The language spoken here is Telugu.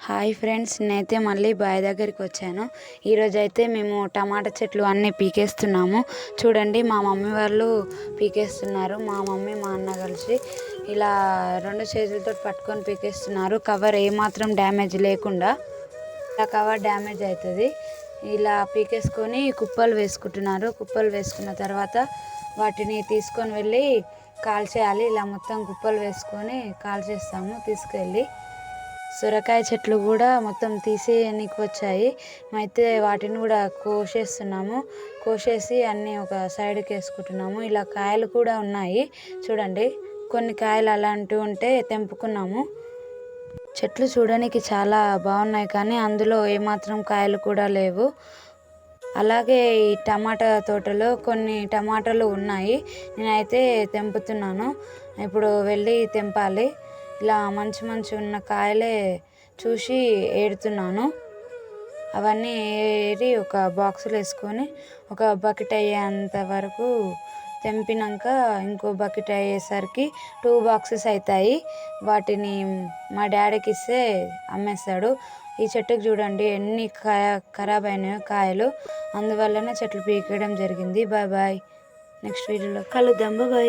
హాయ్ ఫ్రెండ్స్, నేనైతే మళ్ళీ బావి దగ్గరికి వచ్చాను. ఈరోజు అయితే మేము టమాటా చెట్లు అన్నీ పీకేస్తున్నాము. చూడండి, మా మమ్మీ వాళ్ళు పీకేస్తున్నారు. మా మమ్మీ మా అన్న కలిసి ఇలా 2 చేతులతో పట్టుకొని పీకేస్తున్నారు. కవర్ ఏమాత్రం డ్యామేజ్ లేకుండా. ఇలా కవర్ డ్యామేజ్ అవుతుంది. ఇలా పీకేసుకొని కుప్పలు వేసుకుంటున్నారు. కుప్పలు వేసుకున్న తర్వాత వాటిని తీసుకొని వెళ్ళి కాల్చేయాలి. ఇలా మొత్తం కుప్పలు వేసుకొని కాల్చేస్తాము తీసుకెళ్ళి. సొరకాయ చెట్లు కూడా మొత్తం తీసేయడానికి వచ్చాయి. అయితే వాటిని కూడా కోసేస్తున్నాము. కోసేసి అన్నీ ఒక సైడ్కి వేసుకుంటున్నాము. ఇలా కాయలు కూడా ఉన్నాయి. చూడండి, కొన్ని కాయలు అలాంటివి ఉంటే తెంపుకున్నాము. చెట్లు చూడడానికి చాలా బాగున్నాయి, కానీ అందులో ఏమాత్రం కాయలు కూడా లేవు. అలాగే ఈ టమాటా తోటలో కొన్ని టమాటాలు ఉన్నాయి. నేనైతే తెంపుతున్నాను. ఇప్పుడు వెళ్ళి తెంపాలి. ఇలా మంచి మంచి ఉన్న కాయలే చూసి ఏరుతున్నాను. అవన్నీ ఏరి ఒక బాక్సులో వేసుకొని ఒక బకెట్ అయ్యేంత వరకు తెంపినాక ఇంకో బకెట్ అయ్యేసరికి 2 బాక్సెస్ అవుతాయి. వాటిని మా డాడీకి ఇస్తే అమ్మేస్తాడు. ఈ చెట్టుకు చూడండి ఎన్ని ఖరాబ్ అయినాయో కాయలు. అందువల్లనే చెట్లు పీకేయడం జరిగింది. Bye bye. నెక్స్ట్ వీడియోలో కలుద్దాం. బాయ్.